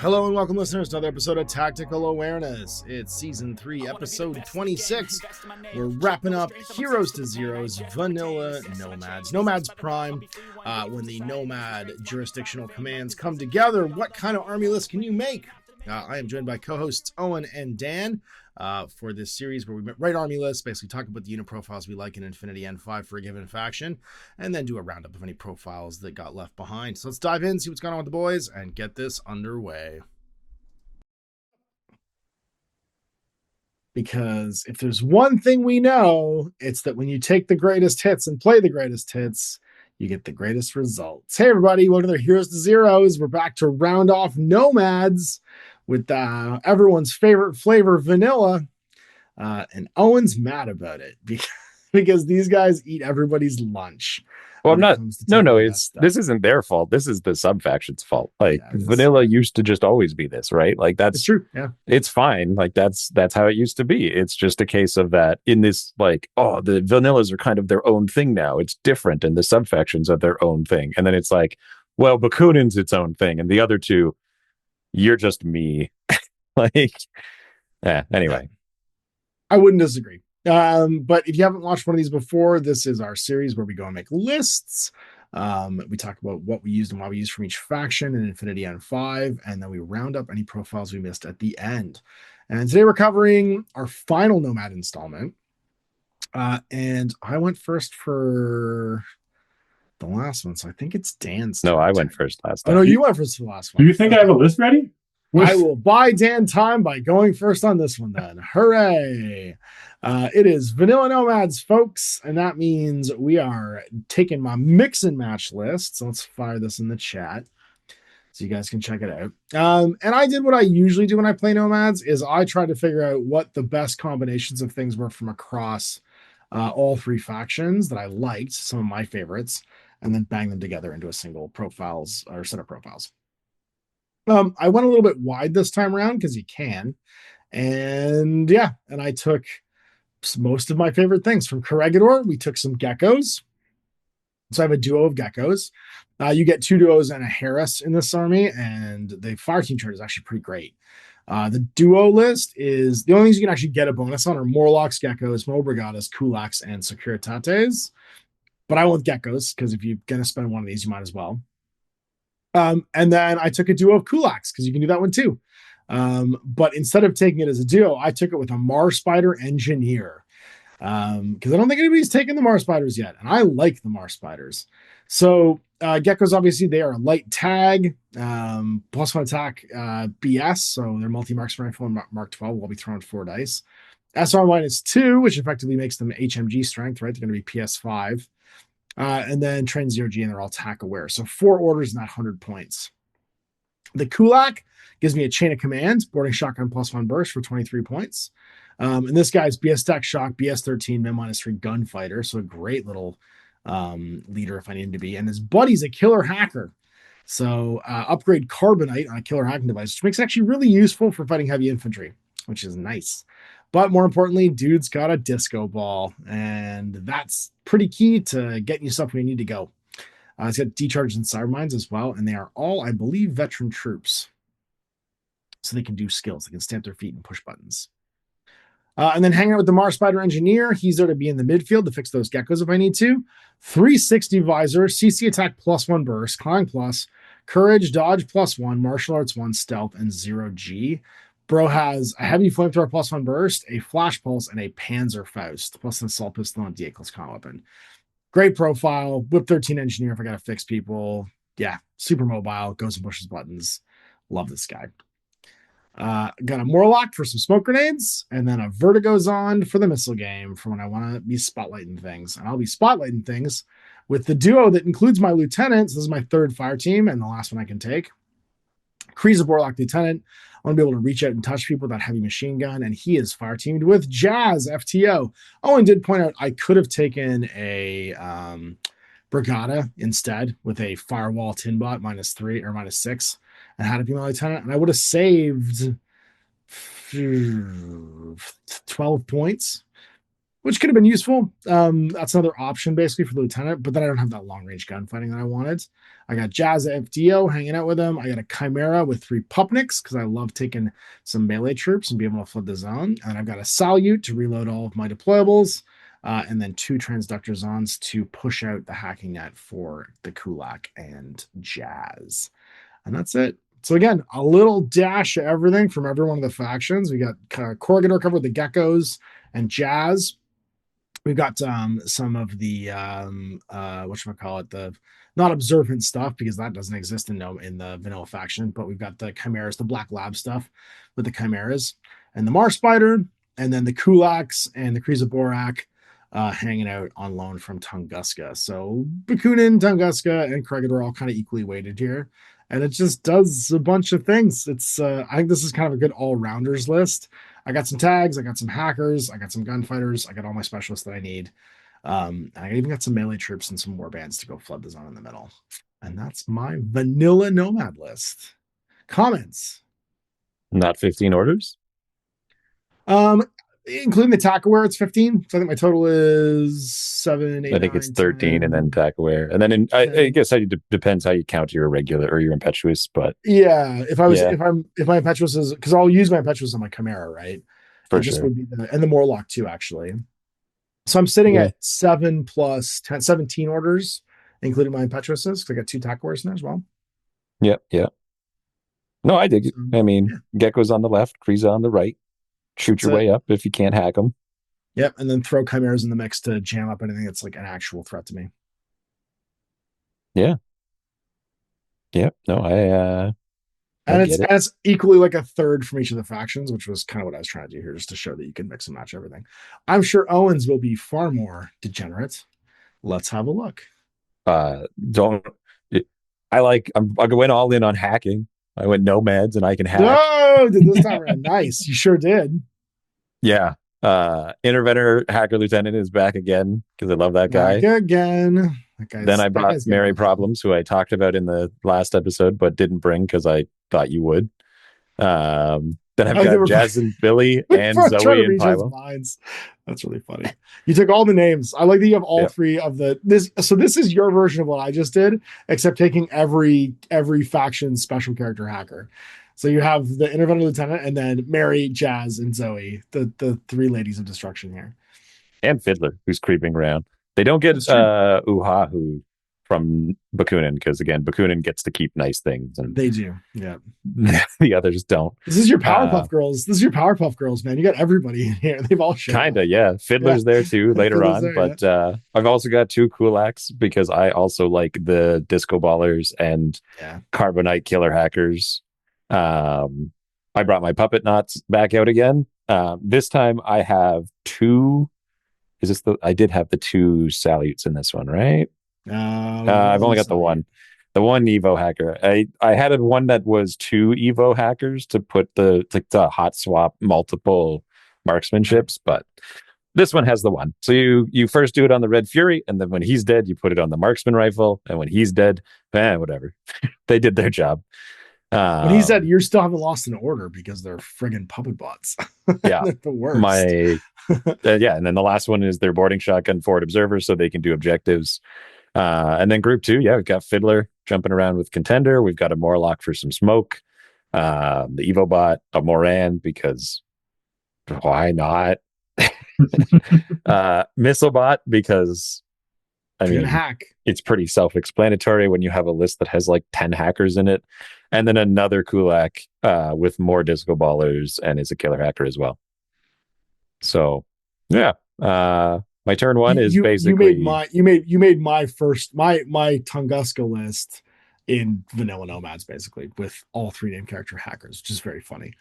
Hello and welcome, listeners, to another episode of Tactical Awareness. It's Season 3, Episode 26. We're wrapping up Heroes to Zeros, Vanilla Nomads. Nomads Prime, when the Nomad jurisdictional commands come together, what kind of army list can you make? I am joined by co-hosts Owen and Dan for this series where we write army lists, basically talk about the unit profiles we like in Infinity N5 for a given faction, and then do a roundup of any profiles that got left behind. So let's dive in, see what's going on with the boys, and get this underway. Because if there's one thing we know, it's that when you take the greatest hits and play the greatest hits, you get the greatest results. Hey, everybody, welcome to Heroes to Zeros. We're back to round off Nomads with everyone's favorite flavor, vanilla. And Owen's mad about it because these guys eat everybody's lunch. Well, I'm not. This isn't their fault. This is the sub-faction's fault. Vanilla used to just always be this, right? Like that's true. Yeah, it's fine. Like that's how it used to be. It's just a case of that in this, like, oh, the vanillas are kind of their own thing now. It's different, and the sub-factions are their own thing. And then it's like, well, Bakunin's its own thing, and the other two, you're just me. Anyway, I wouldn't disagree. But if you haven't watched one of these before, this is our series where we go and make lists. We talk about what we used and why we used from each faction in Infinity N5, and then we round up any profiles we missed at the end. And today we're covering our final Nomad installment. And I went first for the last one, so I think it's Dan's. No, I went first last time. Oh, no, you went first for the last one. Do you think I have a list ready? I will buy Dan time by going first on this one then. Hooray! It is Vanilla Nomads, folks, and that means we are taking my mix and match list. So let's fire this in the chat so you guys can check it out. And I did what I usually do when I play Nomads, is I try to figure out what the best combinations of things were from across all three factions that I liked, some of my favorites, and then bang them together into a single profiles or set of profiles. I went a little bit wide this time around because you can. And I took most of my favorite things from Corregidor. We took some geckos. So I have a duo of geckos. You get two duos and a Harris in this army, and the fire team chart is actually pretty great. The duo list is the only things you can actually get a bonus on are Morlocks, geckos, Mobrigadas, Kulaks, and Securitates. But I want geckos because if you're going to spend one of these, you might as well. And then I took a duo of Kulaks because you can do that one too. But instead of taking it as a duo, I took it with a Mars Spider Engineer. Because I don't think anybody's taken the Mars Spiders yet. And I like the Mars Spiders. So geckos, obviously, they are a light tag, plus one attack, BS. So they're multi-marks rifle and Mark 12 will be throwing 4 dice. SR -2, which effectively makes them HMG strength, right? They're going to be PS5. And then train 0G, and they're all attack aware. So 4 orders and that 100 points. The Kulak gives me a chain of command, boarding shotgun +1 burst for 23 points. And this guy's BS stack shock, BS 13, min -3 gunfighter. So a great little leader if I need him to be. And his buddy's a killer hacker. So upgrade Carbonite on a killer hacking device, which makes it actually really useful for fighting heavy infantry, which is nice. But more importantly, dude's got a disco ball, and that's pretty key to getting you stuff where you need to go. It's got decharges and cyber mines as well, and they are all, I believe, veteran troops. So they can do skills. They can stamp their feet and push buttons. And then hanging out with the Mars Spider Engineer, he's there to be in the midfield to fix those geckos if I need to. 360 visor, CC attack +1 burst, climb plus, courage, dodge +1, martial arts 1, stealth, and 0G. Bro has a heavy flamethrower +1 burst, a flash pulse, and a Panzer Faust, plus an assault pistol and a D8 con weapon. Great profile. Whip 13 engineer if I got to fix people. Yeah, super mobile, goes and pushes buttons. Love this guy. Got a Morlock for some smoke grenades, and then a Vertigo's on for the missile game for when I want to be spotlighting things. And I'll be spotlighting things with the duo that includes my lieutenants. This is my third fire team and the last one I can take. Kree's a Warlock lieutenant. I want to be able to reach out and touch people with that heavy machine gun, and he is fire teamed with Jazz FTO. Owen did point out I could have taken a Brigada instead with a Firewall Tinbot -3 or -6 and had it be my lieutenant, and I would have saved 12 points. which could have been useful. That's another option basically for the lieutenant, but then I don't have that long range gunfighting that I wanted. I got Jazz FDO hanging out with him. I got a Chimera with 3 Pupniks because I love taking some melee troops and be able to flood the zone. And I've got a Salute to reload all of my deployables, and then 2 Transductor Zons to push out the hacking net for the Kulak and Jazz. And that's it. So again, a little dash of everything from every one of the factions. We got Corridor covered the Geckos and Jazz. We've got some of the whatchamacallit, the not observant stuff because that doesn't exist in the vanilla faction, but we've got the chimeras, the black lab stuff with the chimeras and the Mars Spider, and then the Kulaks and the Kriza Borak hanging out on loan from Tunguska. So Bakunin, Tunguska, and Kregan are all kind of equally weighted here. And it just does a bunch of things. It's I think this is kind of a good all-rounders list. I got some tags, I got some hackers, I got some gunfighters, I got all my specialists that I need. I even got some melee troops and some war bands to go flood the zone in the middle. And that's my vanilla nomad list. Comments? Not 15 orders? Including the tack aware, it's 15. So I think my total is 7, 8. I think 9, it's 13 10, and then tack aware. And then I guess it depends how you count your regular or your impetuous, but yeah, if my impetuous is because I'll use my impetuous on my Chimera, right? For it just sure. would be and the Morlock too, actually. So I'm sitting at 7 plus 10, 17 orders, including my impetuouses, because I got 2 tack awares in there as well. Yep, yeah. No, I dig it. I mean, Gecko's on the left, Kriza on the right. Shoot your way up if you can't hack them. Yep, and then throw chimeras in the mix to jam up anything that's like an actual threat to me. Yeah. Yep. No, and it's equally like a third from each of the factions, which was kind of what I was trying to do here, just to show that you can mix and match everything. I'm sure Owens will be far more degenerate. Let's have a look. Don't. I went all in on hacking. I went nomads and I can hack. No, did this time around. Nice. You sure did. Yeah. Interventor Hacker Lieutenant is back again because I love that guy. Back again. Then I brought Mary Problems, who I talked about in the last episode, but didn't bring because I thought you would. Then I've got Jazz and Billy and Zoe and Pilo. That's really funny. You took all the names. I like that you have all 3 of this. So this is your version of what I just did, except taking every faction special character hacker. So you have the Interventor Lieutenant and then Mary, Jazz, and Zoe, the 3 ladies of destruction here. And Fiddler, who's creeping around. They don't get Uhahu from Bakunin because, again, Bakunin gets to keep nice things. And they do, yeah. The others don't. This is your Powerpuff Girls. This is your Powerpuff Girls, man. You got everybody in here. They've all shown Kinda, yeah. Fiddler's there too later on. But I've also got 2 Kulaks because I also like the Disco Ballers and Carbonite Killer Hackers. I brought my Puppet Knots back out again. This time I have 2. I did have the 2 Salutes in this one, right? I've only got the one Evo hacker. I had one that was 2 Evo hackers to put the hot swap multiple marksmanships, but this one has the one. So you first do it on the Red Fury, and then when he's dead, you put it on the marksman rifle, and when he's dead, whatever. They did their job. When he said you still haven't lost an order because they're friggin' puppet bots. Yeah, the worst. And then the last one is their boarding shotgun forward observers, so they can do objectives. And then group 2, we've got Fiddler jumping around with Contender. We've got a Morlock for some smoke. The Evo bot, a Moran because why not? Missile bot because hack. It's pretty self-explanatory when you have a list that has like 10 hackers in it. And then another Kulak with more Disco Ballers and is a killer hacker as well. So my turn 1 is basically you made my Tunguska list in Vanilla Nomads basically with all 3 named character hackers, which is very funny.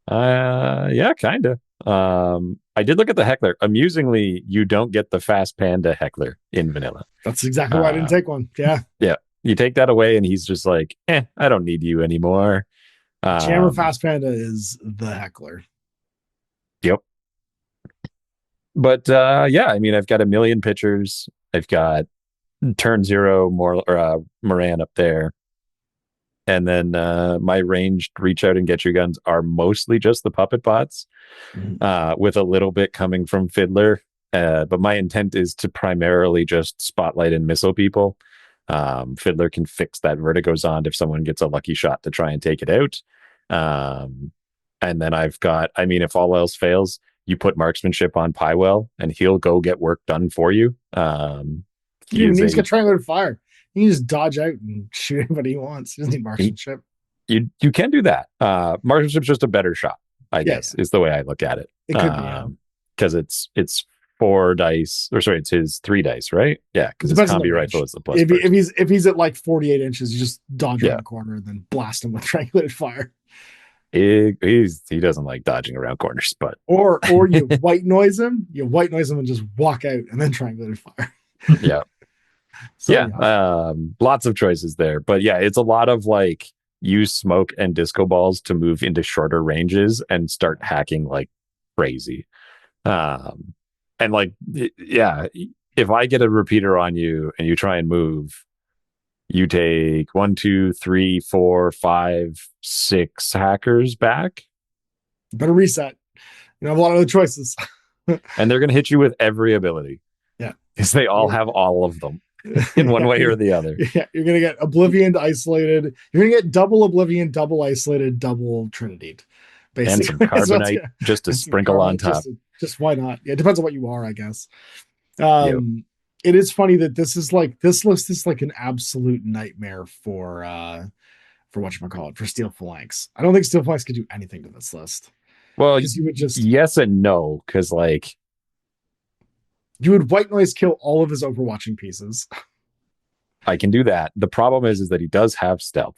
Kind of. I did look at the Heckler. Amusingly, you don't get the Fast Panda Heckler in Vanilla. That's exactly why I didn't take one. Yeah. You take that away and he's just like, I don't need you anymore. Jammer Fast Panda is the Heckler. Yep. But I've got a million pictures. I've got turn 0 Moran up there. And then my ranged reach out and get your guns are mostly just the puppet bots, with a little bit coming from Fiddler. But my intent is to primarily just spotlight and missile people. Fiddler can fix that vertigo zond if someone gets a lucky shot to try and take it out. And then I've got, I mean, if all else fails, you put marksmanship on Pywell and he'll go get work done for you. He needs to get triangulated fire. He can just dodge out and shoot anybody he wants. He doesn't need marksmanship. You can do that. Marksmanship's just a better shot, I guess, is the way I look at it. It could be, because it's 4 dice, or sorry, it's his 3 dice, right? Yeah, because his combi rifle is the plus. If he's at like 48 inches, you just dodge around the corner and then blast him with triangulated fire. He doesn't like dodging around corners, but or you white noise him, and just walk out and then triangulated fire. Yeah. Lots of choices there, but yeah, it's a lot of like use smoke and disco balls to move into shorter ranges and start hacking like crazy. And like, if I get a repeater on you and you try and move, you take 1, 2, 3, 4, 5, 6 hackers back. Better reset. You have a lot of other choices. And they're going to hit you with every ability. Yeah. Because they all have all of them in one way or the other. Yeah. You're going to get Oblivion isolated. You're going to get double Oblivion, double isolated, double Trinity. Basically. And some Carbonite just to sprinkle on top. Just why not? Yeah, it depends on what you are, I guess. It is funny that this list is like an absolute nightmare for whatchamacallit, for Steel Phalanx. I don't think Steel Phalanx could do anything to this list. Well, you would just yes and no, because like you would white noise kill all of his overwatching pieces. I can do that. The problem is that he does have stealth,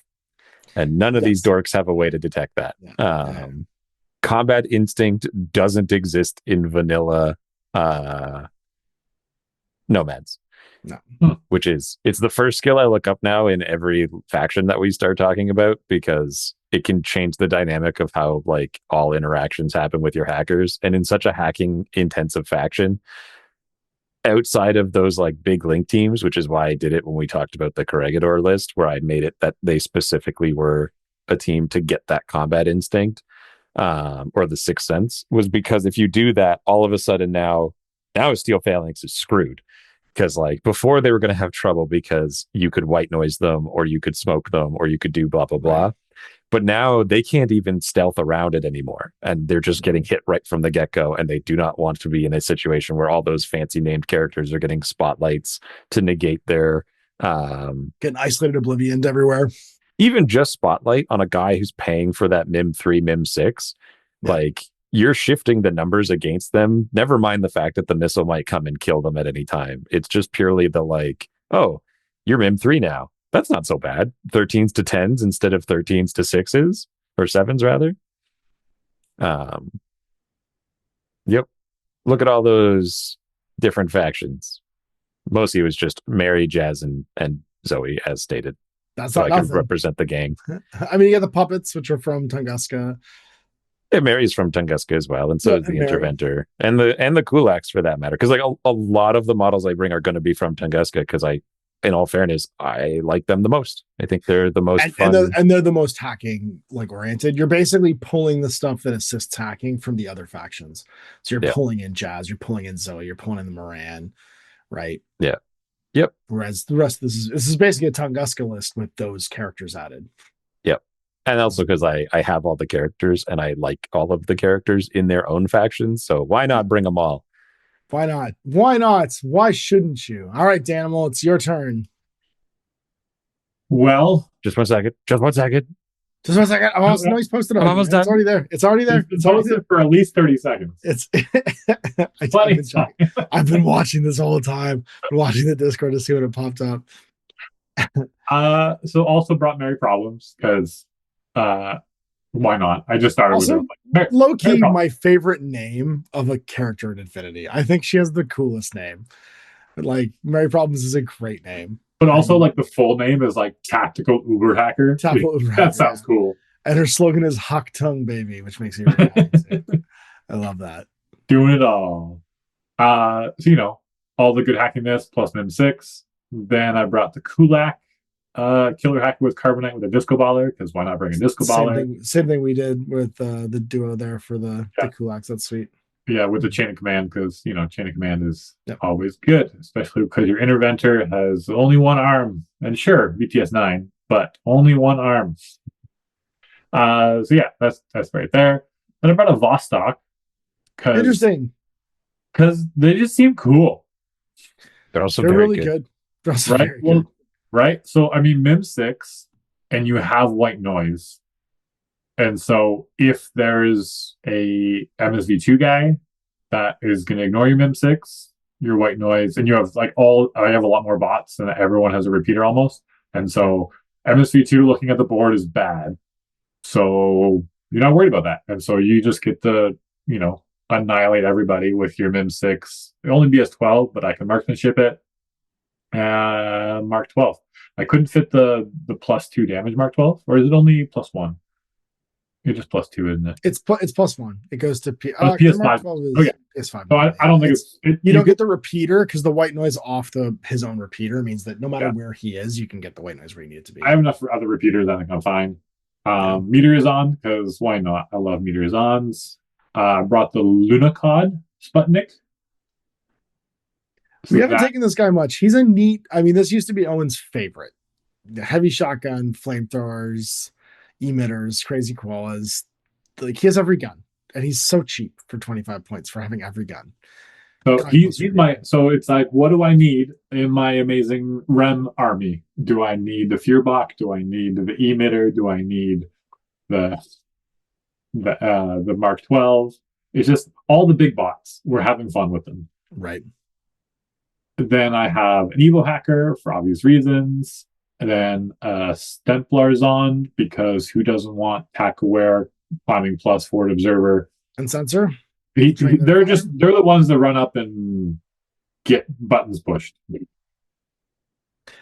and none of these dorks have a way to detect that. Combat instinct doesn't exist in vanilla Nomads. No. It's the first skill I look up now in every faction that we start talking about, because it can change the dynamic of how like all interactions happen with your hackers. And in such a hacking intensive faction, outside of those like big link teams, which is why I did it when we talked about the Corregidor list, where I made it that they specifically were a team to get that combat instinct, or the sixth sense, was because if you do that, all of a sudden now Steel Phalanx is screwed. Because like before they were going to have trouble because you could white noise them, or you could smoke them, or you could do blah, blah, blah. But now they can't even stealth around it anymore. And they're just getting hit right from the get-go. And they do not want to be in a situation where all those fancy named characters are getting spotlights to negate their... getting isolated Oblivion everywhere. Even just spotlight on a guy who's paying for that Mim 3, Mim 6. Like... you're shifting the numbers against them. Never mind the fact that the missile might come and kill them at any time. It's just purely the like, oh, you're MIM 3 now. That's not so bad. 13s to 10s instead of 13s to 6s, or 7s rather. Yep. Look at all those different factions. Mostly it was just Mary, Jazz, and Zoe, as stated. That's so not I can represent the gang. I mean, you get the puppets, which are from Tunguska. Yeah, Mary's from Tunguska as well, and so is the Interventor and the Kulaks for that matter. Because like a lot of the models I bring are going to be from Tunguska, because in all fairness, I like them the most. I think they're the most fun, and they're the most hacking like oriented. You're basically pulling the stuff that assists hacking from the other factions. So you're pulling in Jazz, you're pulling in Zoe, you're pulling in the Moran, right? Yeah. Yep. Whereas the rest of this is basically a Tunguska list with those characters added. Yep. And also because I have all the characters and I like all of the characters in their own factions. So why not bring them all? Why not? Why not? Why shouldn't you? All right, Danimal, it's your turn. Well, just one second. I'm almost no, he's posted. I'm almost done. It's already there. It's already there. It's posted for at least 30 seconds. It's funny. I've been watching this whole time. Been watching the Discord to see what it popped up. So also brought Mary Problems because why not? I just started also, with it. Low key, my favorite name of a character in Infinity. I think she has the coolest name. But like Mary Problems is a great name. But also like the full name is like Tactical Uber Hacker. That sounds cool. And her slogan is Huck Tongue Baby, which makes me really happy. I love that. Doing it all. So all the good hackiness plus MIM6. Then I brought the Kulak. Killer Hacker with Carbonite with a Disco Baller, because why not bring a Disco Baller? Same thing we did with the duo there for the Yeah. Kulaks. That's sweet. Yeah, with the Chain of Command, because, Chain of Command is Yep. always good, especially because your Interventor has only one arm. And sure, BTS 9, but only one arm. So yeah, that's right there. Then I brought a Vostok, Interesting. because they just seem cool. They're also They're very really good. They're also Right? very good. Right? So, I mean, MIM 6, and you have white noise. And so if there's a MSV2 guy that is going to ignore your MIM 6, your white noise, and you have I have a lot more bots, and everyone has a repeater almost. And so MSV2 looking at the board is bad. So you're not worried about that. And so you just get to, annihilate everybody with your MIM 6. It only BS12, but I can marksmanship it. Mark 12. I couldn't fit the +2 damage Mark 12, or is it only +1? It's just +2, isn't it? It's +1. It goes to PS5. Mark 12 is Okay. PS5. So I don't think you don't get the repeater, because the white noise off his own repeater means that no matter where he is, you can get the white noise where you need it to be. I have enough for other repeaters. I think I'm fine. Meteor is on, because why not? I love Meteor is ons. Brought the Lunacod Sputnik. We haven't taken this guy much. He's a neat. I mean, this used to be Owen's favorite. The heavy shotgun, flamethrowers, emitters, crazy koalas. Like, he has every gun, and he's so cheap for 25 points for having every gun. So he's my. So it's like, what do I need in my amazing Rem army? Do I need the Fearbach? Do I need the emitter? Do I need the Mark 12? It's just all the big bots. We're having fun with them. Right. Then I have an Evo Hacker for obvious reasons. And then Stemplars on, because who doesn't want Pack Aware, Climbing Plus, Forward Observer, and Sensor? They're the ones that run up and get buttons pushed.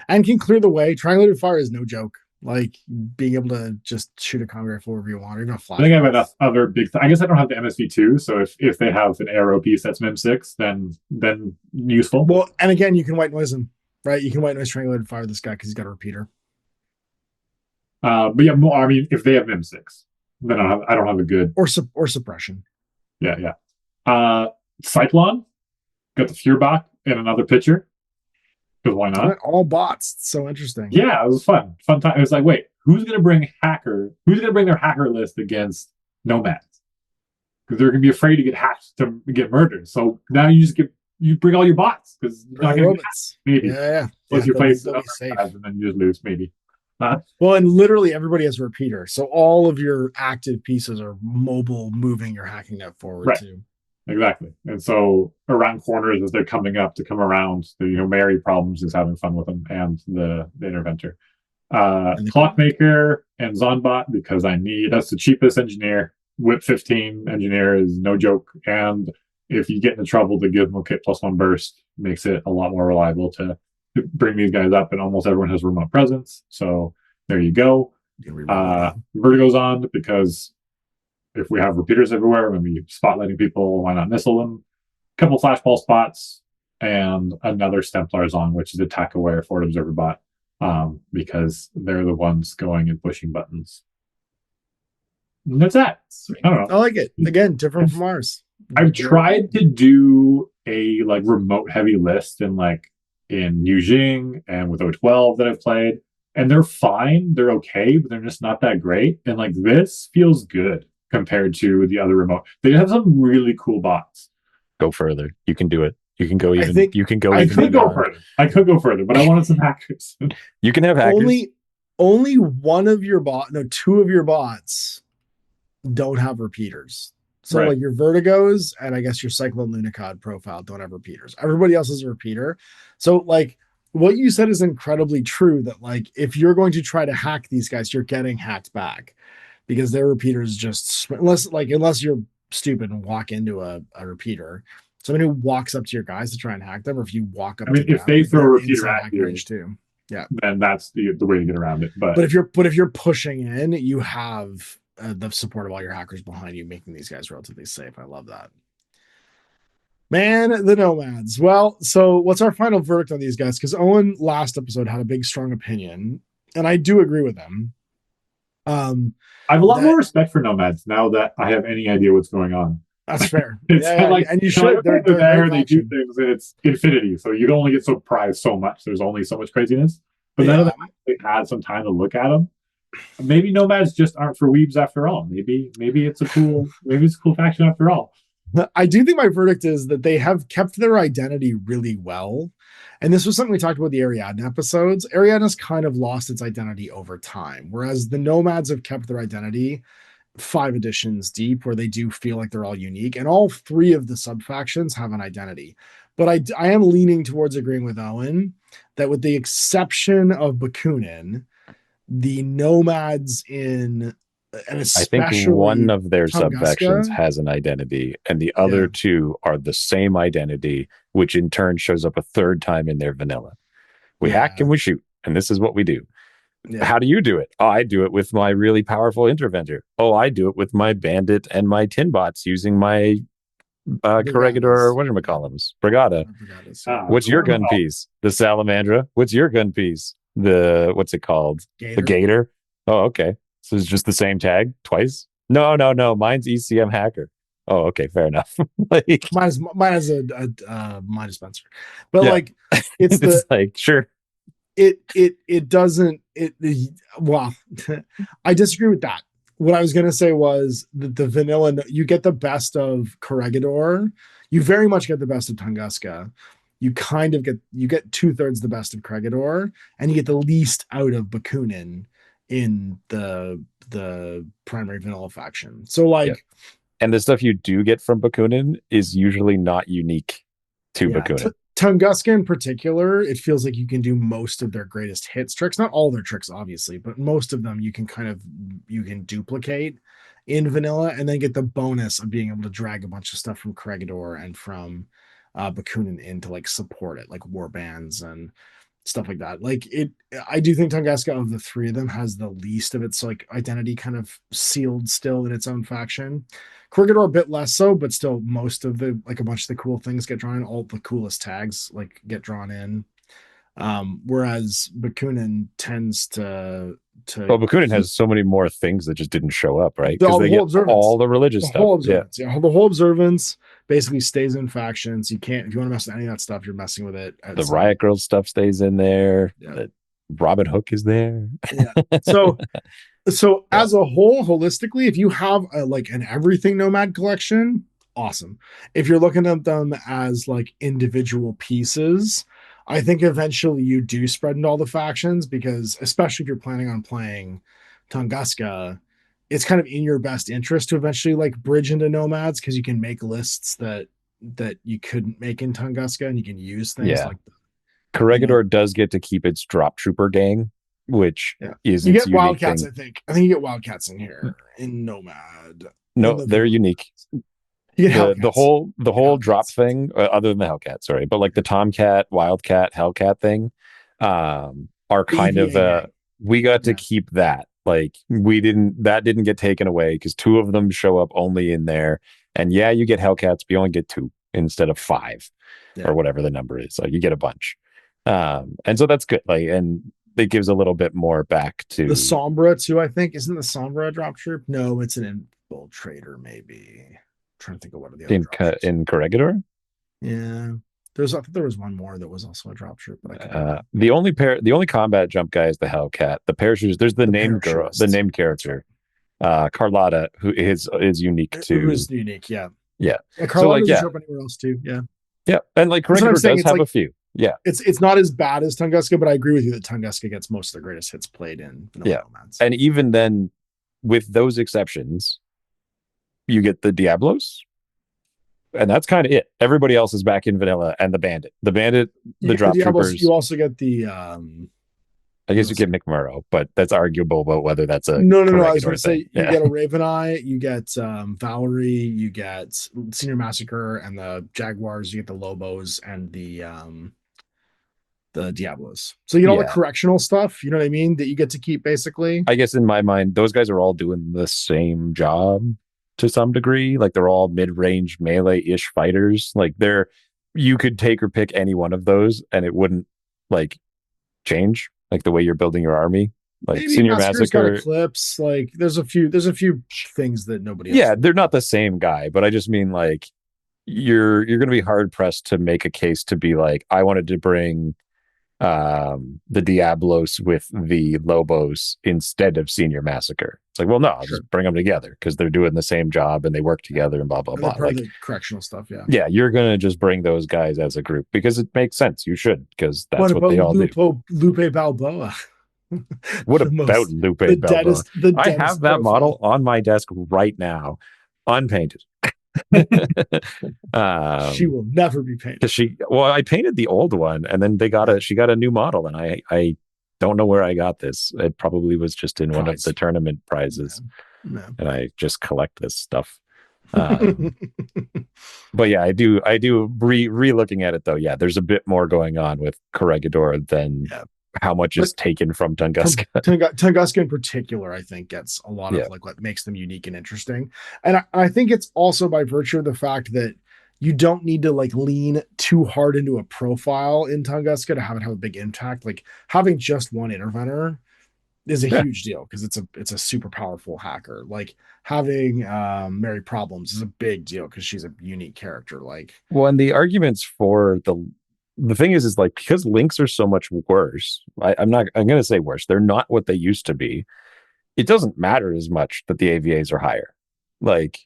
And can clear the way. Triangulated fire is no joke. Like, being able to just shoot a combat rifle wherever you want, or even a flash. I think I have enough other big I guess I don't have the MSV2, so if they have an arrow piece that's MIM 6, then useful. Well, and again, you can white noise him, right? You can white noise triangulated fire this guy because he's got a repeater. But yeah, I mean, if they have MIM 6, then I don't have a good or suppression. Yeah. Cyclone got the Fearbach in another pitcher. Because why not? All bots. It's so interesting. Yeah, it was fun time. It was like, wait, who's gonna bring their hacker list against Nomads? Because they're gonna be afraid to get hacked to get murdered. So now you bring all your bots, because you're not gonna get hacked, maybe. Yeah. Plus you play safe, and then you just lose, maybe. Well, and literally everybody has a repeater, so all of your active pieces are mobile, moving your hacking net forward too. Exactly. And so around corners, as they're coming up to come around, the Mary problems is having fun with them, and the Interventor. Clockmaker and Zonbot, because that's the cheapest engineer. Whip 15 engineer is no joke. And if you get into trouble, to give them a kit +1 burst makes it a lot more reliable to bring these guys up, and almost everyone has remote presence. So there you go. Vertigo's on, because if we have repeaters everywhere, when we spotlighting people, why not missile them? A couple flashball spots, and another Stemplars on, which is attack aware forward observer bot, because they're the ones going and pushing buttons. And that's that. I don't know. I like it. Again, different from ours. I've tried to do a remote heavy list in Yujing and with O12 that I've played, and they're fine. They're okay, but they're just not that great. And this feels good compared to the other remote. They have some really cool bots. Go further. You can do it. You can go even. I could go further, but I wanted some hackers. You can have hackers. Only one of your two of your bots don't have repeaters. So your Vertigos and I guess your Cyclone Lunacod profile don't have repeaters. Everybody else has a repeater. So what you said is incredibly true, that if you're going to try to hack these guys, you're getting hacked back, because their repeaters just, unless you're stupid and walk into a repeater, someone who walks up to your guys to try and hack them, or if you walk up, if they throw a repeater at you, too, then that's the way to get around it. But if you're pushing in, you have the support of all your hackers behind you, making these guys relatively safe. I love that. Man, the Nomads. Well, so what's our final verdict on these guys? Because Owen last episode had a big, strong opinion. and I do agree with them. I have a lot That more respect for Nomads now that I have any idea what's going on. that's fair. It's Yeah, like, and you you're like, should. okay, they're They're a there, great they do faction. things, and it's infinity. So you can only get surprised so much. There's only so much craziness. But none of Yeah, them actually had some time to look at them. Maybe Nomads just aren't for weebs after all. Maybe it's a cool faction after all. I do think my verdict is that they have kept their identity really well. And this was something we talked about the Ariadne episodes. Ariadne's kind of lost its identity over time, whereas the Nomads have kept their identity 5 editions deep, where they do feel like they're all unique. And all 3 of the sub factions have an identity. But I am leaning towards agreeing with Owen that, with the exception of Bakunin, the Nomads and I think one especially of their subfactions Tunguska, has an identity, and the yeah, other 2 are the same identity, which in turn shows up a third time in their vanilla. We yeah, hack and we shoot, and this is what we do. yeah. How do you do it? Oh, I do it with my really powerful interventor. Oh, I do it with my bandit and my tin bots using my corregidor, or whatchamacallums, Brigada. What's your gun piece? The Salamandra. What's your gun piece? The, what's it called? Gator. The Gator. Oh, okay. So it's just the same tag twice? No. Mine's ECM Hacker. Oh, okay, fair enough. Like, mine is a mine dispenser, but yeah. like it's the like, sure. it doesn't well, I disagree with that. What I was going to say was that the vanilla, you get the best of Corregidor, you very much get the best of Tunguska, you kind of get 2/3 the best of Corregidor, and you get the least out of Bakunin in the primary vanilla faction. So like, yeah. And the stuff you do get from Bakunin is usually not unique to Bakunin. Tunguska in particular, it feels like you can do most of their greatest hits tricks, not all their tricks obviously, but most of them you can duplicate in vanilla, and then get the bonus of being able to drag a bunch of stuff from Corregidor and from Bakunin in to like support it, like war bands and stuff like that. Like I do think Tunguska of the 3 of them has the least of its like identity kind of sealed still in its own faction. Corregidor a bit less so, but still most of the, like, a bunch of the cool things get drawn in. All the coolest tags like get drawn in. Whereas Bakunin tends to well, Bakunin has so many more things that just didn't show up, right? Because they get all the religious stuff. Yeah, the whole observance basically stays in factions. You can't, if you want to mess with any of that stuff, you're messing with it. The Riot Girl stuff stays in there. Yeah. Robin Hook is there. Yeah. So as a whole, holistically, if you have like an everything Nomad collection, awesome. If you're looking at them as like individual pieces, I think eventually you do spread into all the factions, because especially if you're planning on playing Tunguska, it's kind of in your best interest to eventually like bridge into Nomads, because you can make lists that you couldn't make in Tunguska, and you can use things like that. Corregidor does get to keep its drop trooper gang, which is you get Wildcats thing. I think you get Wildcats in here in Nomad. No, they're unique. The whole drop thing, other than the Hellcat, sorry, but like the Tomcat, Wildcat, Hellcat thing, are kind of we got to keep that. Like that didn't get taken away, because 2 of them show up only in there, and you get Hellcats, but you only get 2 instead of 5 or whatever the number is. So you get a bunch, and so that's good. Like, and it gives a little bit more back to the Sombra too. I think, isn't the Sombra a drop troop? No, it's an infiltrator maybe. Trying to think of what are the other in Corregidor. Yeah, I think there was one more that was also a drop troop, but the only combat jump guy is the Hellcat. The parachuters, there's the named girl, the named character, Carlotta, who is unique too. Who is unique? Yeah. So Carlotta doesn't show up anywhere else too. Yeah, and like Corregidor does have a few. Yeah, it's not as bad as Tunguska, but I agree with you that Tunguska gets most of the greatest hits played in Nomads. And even then, with those exceptions, you get the Diablos, and that's kind of it. Everybody else is back in vanilla, and the bandit, the drop troopers. You also get the I guess you get McMurrow, but that's arguable about whether that's a no. I was going to say you get a Raven Eye, you get Valerie, you get Senior Massacre, and the Jaguars. You get the Lobos and the Diablos. So you get all the correctional stuff. You know what I mean? That you get to keep basically. I guess in my mind, those guys are all doing the same job to some degree. Like they're all mid-range melee-ish fighters. Like you could take or pick any one of those, and it wouldn't like change like the way you're building your army. Like Maybe Senior Massacre's got Massacre. Eclipse. Like there's a few things that nobody else. Yeah, they're not the same guy, but I just mean like you're going to be hard pressed to make a case to be like, I wanted to bring the Diablos with the Lobos instead of Senior Massacre. It's like, well, no, I'll just bring them together because they're doing the same job and they work together and blah blah blah. Like the correctional stuff, yeah, you're gonna just bring those guys as a group because it makes sense. You should, because that's what they all do. Lupe Balboa. What about Lupe Balboa? I have that model on my desk right now, unpainted. She will never be painted. I painted the old one, and then she got a new model, and I don't know where I got this. It probably was just in one of the tournament prizes, and I just collect this stuff. But yeah, I do re-looking at it though. Yeah, there's a bit more going on with Corregidor than how much is taken from Tunguska. Tunguska in particular, I think, gets a lot of like what makes them unique and interesting. And I think it's also by virtue of the fact that you don't need to like lean too hard into a profile in Tunguska to have it have a big impact. Like having just one interventor is a huge deal because it's a super powerful hacker. Like having Mary Problems is a big deal because she's a unique character. Like, well, and the arguments for the thing is like, because links are so much worse, I'm going to say worse. They're not what they used to be. It doesn't matter as much that the AVAs are higher. Like,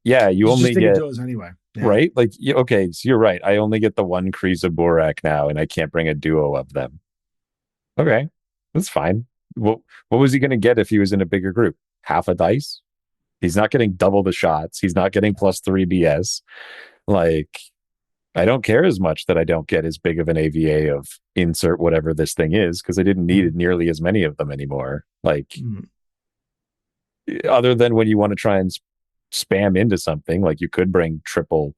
you only get those anyway. Yeah. Right? Like, okay, so you're right. I only get the one Kriza Borak now, and I can't bring a duo of them. Okay, that's fine. What was he going to get if he was in a bigger group? Half a dice? He's not getting double the shots. He's not getting +3 BS. Like, I don't care as much that I don't get as big of an AVA of insert whatever this thing is, because I didn't need nearly as many of them anymore. Like, other than when you want to try and spam into something, like you could bring triple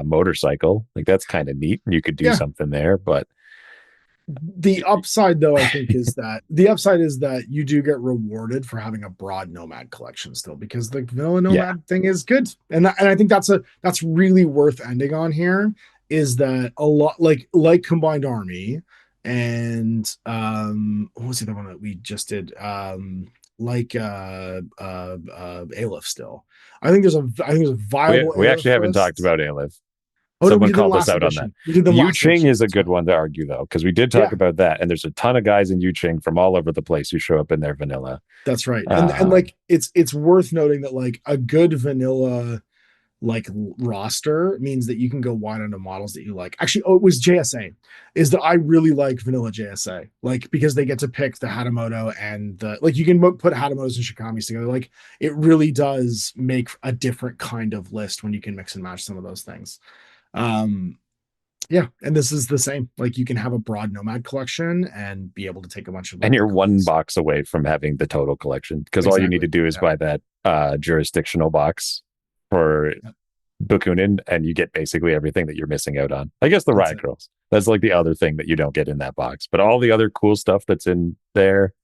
motorcycle. Like, that's kind of neat. And you could do something there, but the upside though, I think, is that you do get rewarded for having a broad Nomad collection still, because the vanilla Nomad thing is good. And I think that's really worth ending on here, is that a lot like Combined Army and what was the other one that we just did? Aleph still. I think there's a viable. We actually haven't talked about Aleph. Someone called us out on that. Yu Ching is a good one to argue, though, because we did talk about that, and there's a ton of guys in Yu Ching from all over the place who show up in their vanilla. That's right, and like it's worth noting that like a good vanilla like roster means that you can go wide on the models that you like. Actually, it was JSA. Is that I really like vanilla JSA, like because they get to pick the Hatamoto and like you can put Hatamotos and Shikamis together. Like it really does make a different kind of list when you can mix and match some of those things. And this is the same. Like you can have a broad Nomad collection and be able to take a bunch of, and you're one box away from having the total collection, because all you need to do is buy that jurisdictional box for Bakunin, and you get basically everything that you're missing out on. I guess the Riot Girls, that's like the other thing that you don't get in that box, but all the other cool stuff that's in there,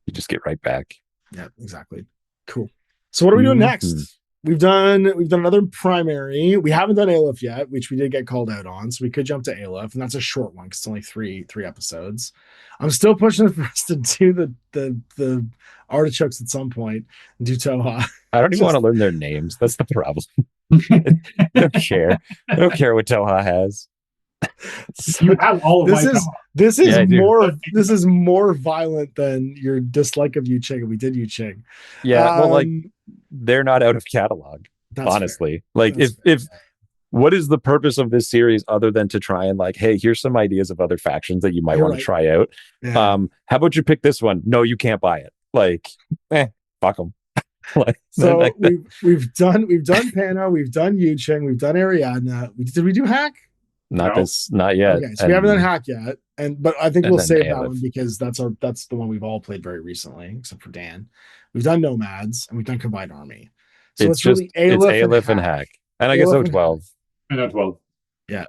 you just get right back. Yeah, exactly. Cool. So what are we doing next? We've done another primary. We haven't done Aleph yet, which we did get called out on, so we could jump to Aleph, and that's a short one because it's only three episodes. I'm still pushing for us to do the artichokes at some point. Do Toha. I don't even want to learn their names. That's the problem. I don't care. I don't care what Toha has. So you have all of this is more violent than your dislike of Yu Ching. We did Yu Ching. Yeah, well, like they're not out of catalog. Honestly, fair. Like if what is the purpose of this series other than to try and like, hey, here's some ideas of other factions that you might want to try out. Yeah. How about you pick this one? No, you can't buy it. Like, fuck them. Like, so like we've done Pano, we've done Yu Ching, we've done Ariadna. Did we do Hack? Not yet. Okay, so we haven't done Hack yet, but I think we'll save that one because that's the one we've all played very recently, except for Dan. We've done Nomads and we've done Combined Army. So it's really Aleph and Hack, and I guess O12. And O12. Yeah.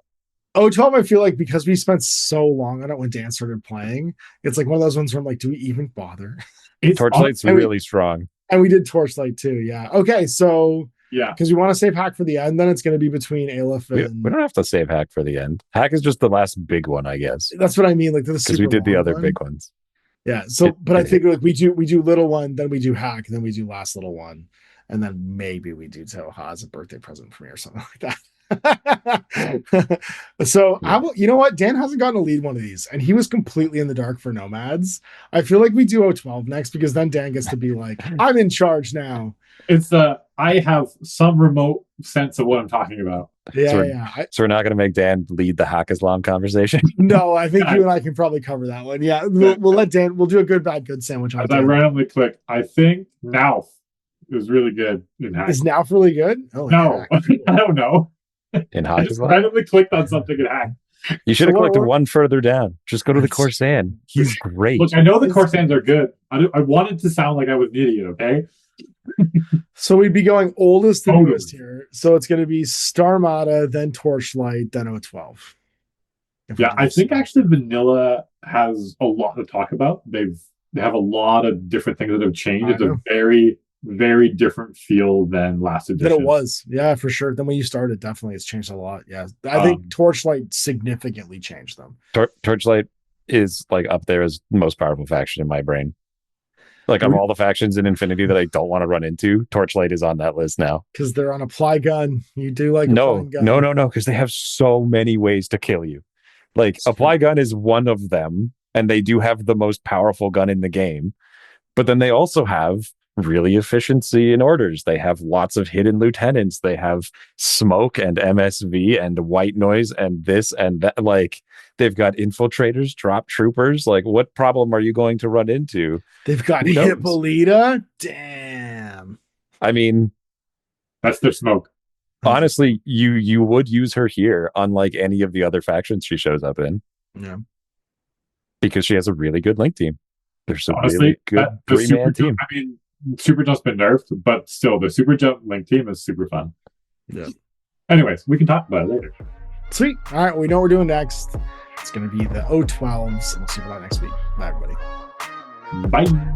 O12, I feel like because we spent so long on it when Dan started playing, it's like one of those ones where I'm like, do we even bother? Torchlight's really strong. And we did Torchlight too, yeah. Okay, so because we want to save Hack for the end, then it's going to be between Aleph and... We don't have to save Hack for the end. Hack is just the last big one, I guess. That's what I mean, like because we did the other big ones. Yeah. So, but I think like we do little one, then we do hack, then we do last little one, and then maybe we do Toha as a birthday present for me or something like that. So Yeah. you know what? Dan hasn't gotten to lead one of these, and he was completely in the dark for Nomads. I feel like we do O12 next because then Dan gets to be like, I'm in charge now. It's I have some remote sense of what I'm talking about. Yeah, So yeah. So we're not going to make Dan lead the hack Islam conversation. No, I think you and I can probably cover that one. Yeah, we'll let Dan. We'll do a good, bad, good sandwich on As Dan. I randomly click, I think Nauf is really good in hack. Is Nauf really good? Oh, No, I don't know. In I hack just Islam? randomly clicked on something in hack. You should have So clicked what- one further down. Just go to the Corsan. He's great. Look, I know the Corsans are good. I wanted to sound like I was an idiot, okay? So we'd be going oldest to Totally. newest here. So it's going to be Starmada, then Torchlight, then O12. If we Yeah, do I this. think actually Vanilla has a lot to talk about. They have a lot of different things that have changed. I It's a know. very, very different feel than last edition. That it was. Yeah, for sure. Then when you started, definitely it's changed a lot. Yeah. I think Torchlight significantly changed them. Torchlight is like up there as the most powerful faction in my brain. Like of all the factions in Infinity that I don't want to run into, Torchlight is on that list now. Because they're on a ply gun. You do like No, a ply gun. no, because they have so many ways to kill you. Like a ply gun is one of them, and they do have the most powerful gun in the game. But then they also have really efficiency in orders. They have lots of hidden lieutenants. They have smoke and MSV and white noise and this and that. Like they've got infiltrators, drop troopers. Like what problem are you going to run into? They've got Who knows? Hippolyta. Damn. I mean, That's their smoke. honestly, you would use her here, unlike any of the other factions she shows up in, Yeah. because she has a really good link team. There's a Honestly, really good the three-man Super team. Jump, I mean, Super Jump's been nerfed, but still, the Super Jump link team is super fun. Yeah. Anyways, we can talk about it later. Sweet. All right. We know what we're doing next. It's going to be the O12s. And we'll see you for that next week. Bye, everybody. Bye.